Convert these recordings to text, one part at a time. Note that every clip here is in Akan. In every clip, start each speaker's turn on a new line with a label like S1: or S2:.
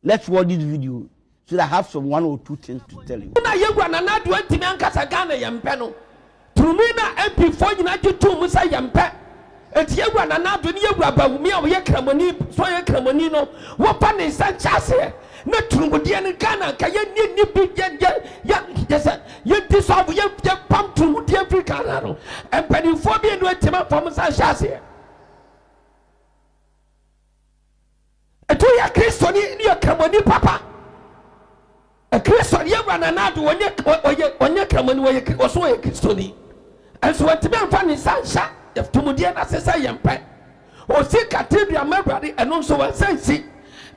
S1: Let's watch this video so that I have some 1 or 2 things to tell you.
S2: Na yegwa na na do antimi ankasa Ghana yempe no. Trumi na MP fo nyina gyetu mu sa yempe. Enti yegwa na na do ne yegwa bawumi a wo ye kramoni so ye kramoni no. Wo pa ne san chase. Na trumudie ne Ghana ka ye ni bi ya ye dissolve ye pam trumudie Africa na no. Empani fo bi no antimi fo sa chase. Eto ya Kristo ni kramoni papa. A Christian, you run another when you come when you also a Christian. And so, what to be funny, sunshine, if to Mudia as I am pet, or see Cathedral, my brother, and also a sense.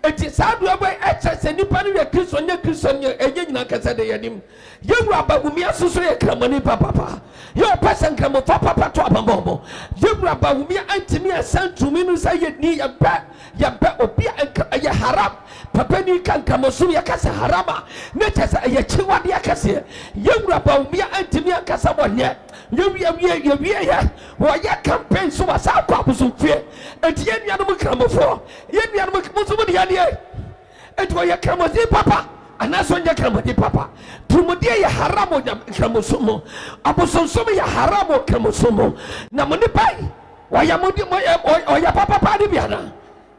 S2: It is hard to have access any part of your Christian, again, like I said, you rubber with me, associate Cramoni, papa. Your person come of papa to a momo. You rubber with me, and me, a son to me, say you need a bat, your bat or be a haram. Papa ni kan kamosu ya kasa harama ne tesa ya chiwadi ya kasa yewura ba umia antimi ya kasa wonye yewie ya wo ya campaign so wasa akwa abusufie enti ye nua no mukramofo ye nua no musumu de yade enti wo ya kramozi papa anaso nya kramozi papa tumudie ya haramo nya kramosumo abusonsomo ya haramo kramosumo na monipai wo ya mudi mo ya papa pa de biana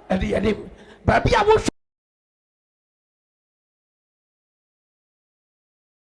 S2: enti yade ba bia wo